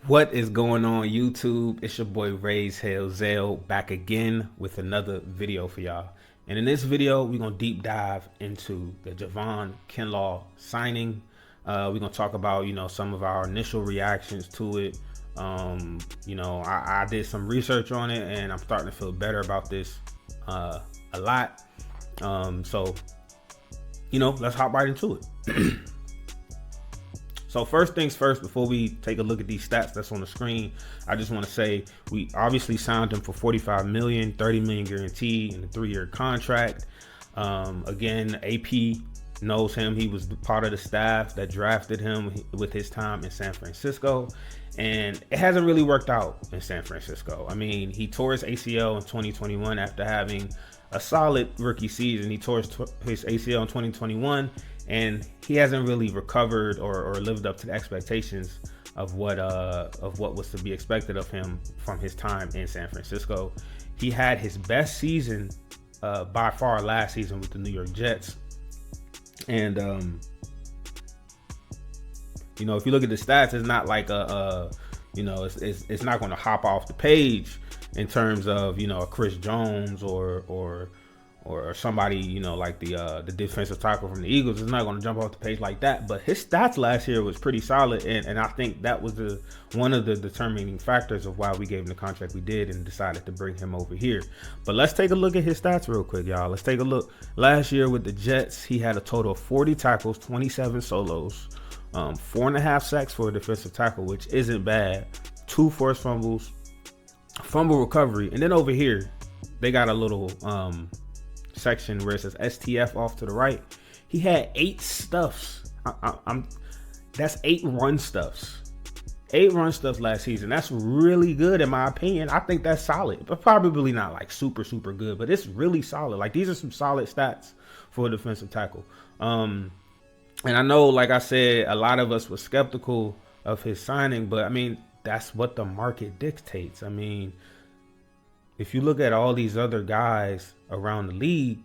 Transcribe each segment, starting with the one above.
What is going on, YouTube? It's your boy Ray's Hell Zell back again with another video for y'all. And in this video, we're gonna deep dive into the Javon Kinlaw signing. We're gonna talk about some of our initial reactions to it. I did some research on it, and I'm starting to feel better about this a lot. So let's hop right into it. So first things first, before we take a look at these stats that's on the screen, I just want to say we obviously signed him for $45 million, $30 million guarantee in a 3-year contract. Again, AP knows him. He was part of the staff that drafted him with his time in San Francisco, and it hasn't really worked out in San Francisco. I mean, he tore his ACL in 2021 after having a solid rookie season. He tore his ACL in 2021, and he hasn't really recovered or lived up to the expectations of what was to be expected of him from his time in San Francisco. He had his best season by far last season with the New York Jets, and if you look at the stats, it's not like it's not going to hop off the page in terms of a Chris Jones or somebody like the defensive tackle from the Eagles. Is not going to jump off the page like that. But his stats last year was pretty solid, and I think that was one of the determining factors of why we gave him the contract we did and decided to bring him over here. But let's take a look at his stats real quick, y'all. Let's take a look. Last year with the Jets, he had a total of 40 tackles, 27 solos, 4.5 sacks for a defensive tackle, which isn't bad. 2 forced fumbles, fumble recovery, and then over here they got a little section where it says STF off to the right. He had 8 stuffs. That's 8 run stuffs. 8 run stuffs last season. That's really good in my opinion. I think that's solid, but probably not like super good, but it's really solid. Like, these are some solid stats for a defensive tackle. And I know, like I said, a lot of us were skeptical of his signing, but I mean, that's what the market dictates. I mean, if you look at all these other guys around the league,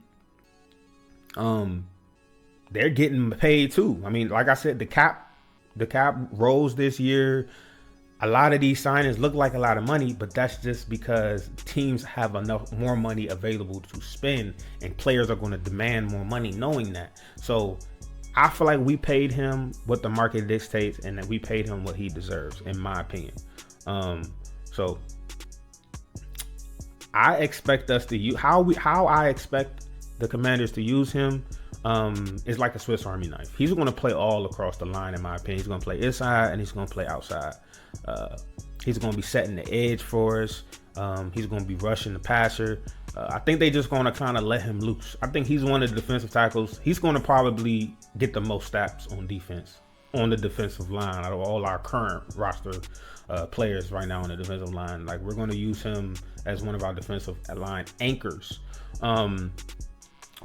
they're getting paid too. I mean, like I said, the cap rose this year. A lot of these signings look like a lot of money, but that's just because teams have more money available to spend, and players are going to demand more money knowing that. So I feel like we paid him what the market dictates, and that we paid him what he deserves, in my opinion. So I expect us to use how I expect the Commanders to use him is like a Swiss Army knife. He's going to play all across the line, in my opinion. He's going to play inside and he's going to play outside. He's going to be setting the edge for us. He's going to be rushing the passer. I think they just going to kind of let him loose. I think he's one of the defensive tackles. He's going to probably get the most snaps on defense, on the defensive line, out of all our current roster players right now on the defensive line. Like, we're going to use him as one of our defensive line anchors. And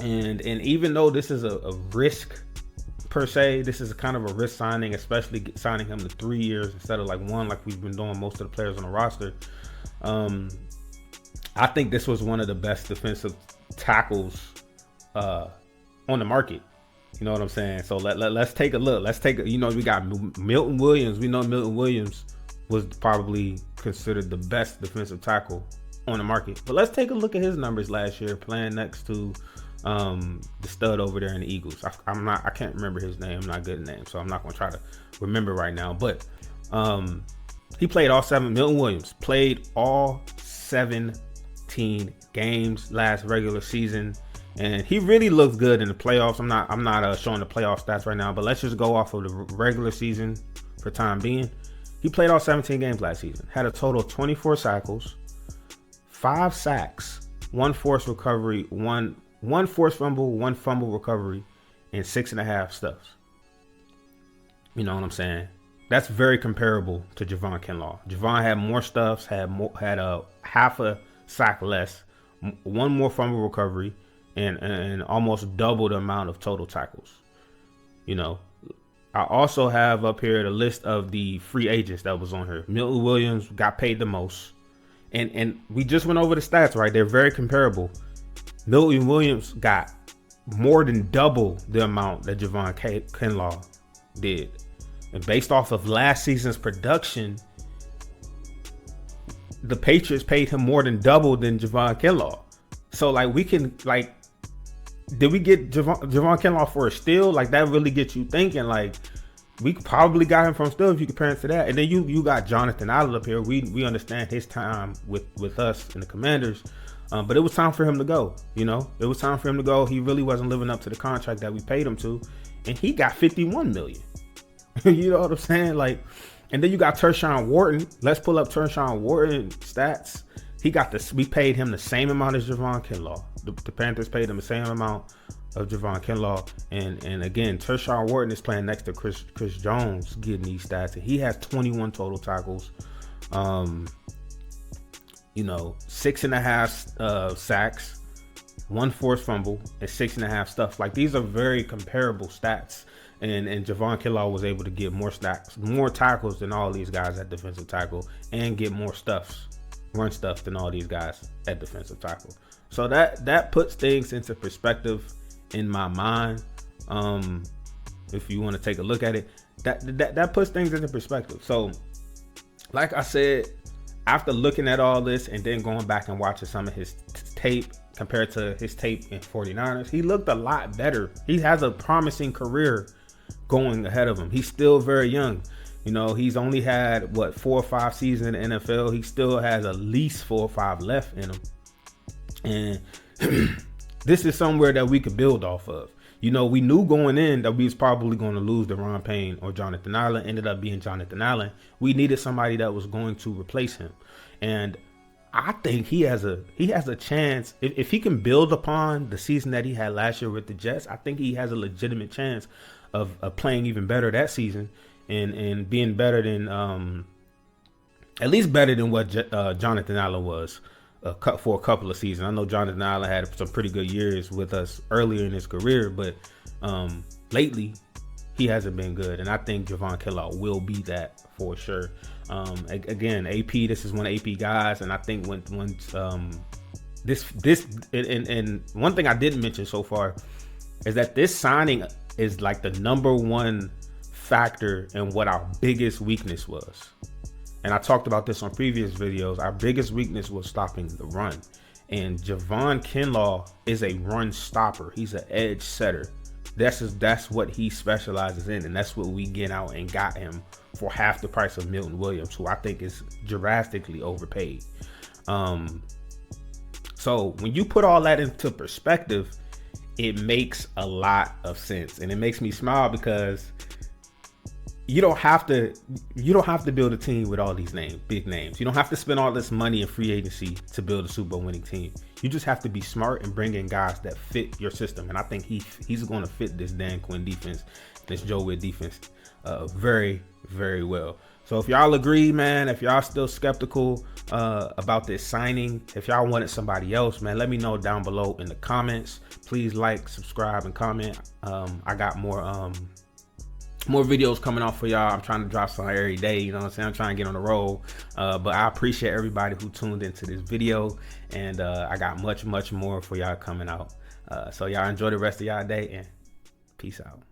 even though this is a risk per se, this is kind of a risk signing, especially signing him to 3 years instead of like 1, like we've been doing most of the players on the roster. I think this was one of the best defensive tackles on the market. You know what I'm saying? So let's take a look. We got Milton Williams. We know Milton Williams was probably considered the best defensive tackle on the market. But let's take a look at his numbers last year, playing next to the stud over there in the Eagles. I can't remember his name. I'm not good at names, so I'm not going to try to remember right now. But he played all 7. Milton Williams played all 17 games last regular season, and he really looks good in the playoffs. I'm not showing the playoff stats right now, but let's just go off of the regular season for time being. He played all 17 games last season. Had a total of 24 tackles, 5 sacks, 1 forced recovery, one forced fumble, 1 fumble recovery, and 6.5 stuffs. You know what I'm saying? That's very comparable to Javon Kinlaw. Javon had more stuffs, had a half a sack less, 1 more fumble recovery, and almost double the amount of total tackles. I also have up here the list of the free agents that was on here. Milton Williams got paid the most. And we just went over the stats, right? They're very comparable. Milton Williams got more than double the amount that Javon Kinlaw did. And based off of last season's production, the Patriots paid him more than double than Javon Kinlaw. So like we can like, did we get Javon Kinlaw for a steal? Like that really gets you thinking. Like we probably got him from steal if you compare it to that. And then you got Jonathan Allen up here. We understand his time with us and the Commanders. But it was time for him to go. You know, it was time for him to go. He really wasn't living up to the contract that we paid him to, and he got $51 million. You know what I'm saying? Like, and then you got Tershawn Wharton. Let's pull up Tershawn Wharton stats. He got this. We paid him the same amount as Javon Kinlaw. The Panthers paid him the same amount of Javon Kinlaw, and again, Tershawn Wharton is playing next to Chris Jones, getting these stats, and he has 21 total tackles. 6.5 sacks, 1 forced fumble, and 6.5 stuff. Like these are very comparable stats. And Javon Kinlaw was able to get more tackles than all these guys at defensive tackle, and get more run stuff than all these guys at defensive tackle. So that puts things into perspective in my mind. If you want to take a look at it, that puts things into perspective. So, like I said, after looking at all this and then going back and watching some of his tape compared to his tape in 49ers, he looked a lot better. He has a promising career going ahead of him. He's still very young. You know, he's only had 4 or 5 seasons in the NFL. He still has at least 4 or 5 left in him. And this is somewhere that we could build off of. You know, we knew going in that we was probably going to lose Daron Payne or Jonathan Allen. Ended up being Jonathan Allen. We needed somebody that was going to replace him. And I think he has a chance. If he can build upon the season that he had last year with the Jets, I think he has a legitimate chance of playing even better that season and being better than at least better than what Jonathan Allen was for a couple of seasons. I know Jonathan Allen had some pretty good years with us earlier in his career, but lately he hasn't been good, and I think Javon Kinlaw will be that for sure. Again, AP, this is one of AP guys, and I think when this and one thing I didn't mention so far is that this signing is like the number one factor in what our biggest weakness was. And I talked about this on previous videos. Our biggest weakness was stopping the run. And Javon Kinlaw is a run stopper. He's an edge setter. That's what he specializes in. And that's what we get out and got him for half the price of Milton Williams, who I think is drastically overpaid. So when you put all that into perspective, it makes a lot of sense. And it makes me smile because you don't have to build a team with all these big names. You don't have to spend all this money in free agency to build a Super Bowl winning team. You just have to be smart and bring in guys that fit your system. And I think he's going to fit this Dan Quinn defense, this Joe Witt defense, very, very well. So if y'all agree, man, if y'all still skeptical about this signing, if y'all wanted somebody else, man, let me know down below in the comments. Please like, subscribe, and comment. I got more videos coming out for y'all. I'm trying to drop some every day, you know what I'm saying? I'm trying to get on the roll. But I appreciate everybody who tuned into this video, and I got much more for y'all coming out. So y'all enjoy the rest of y'all day, and peace out.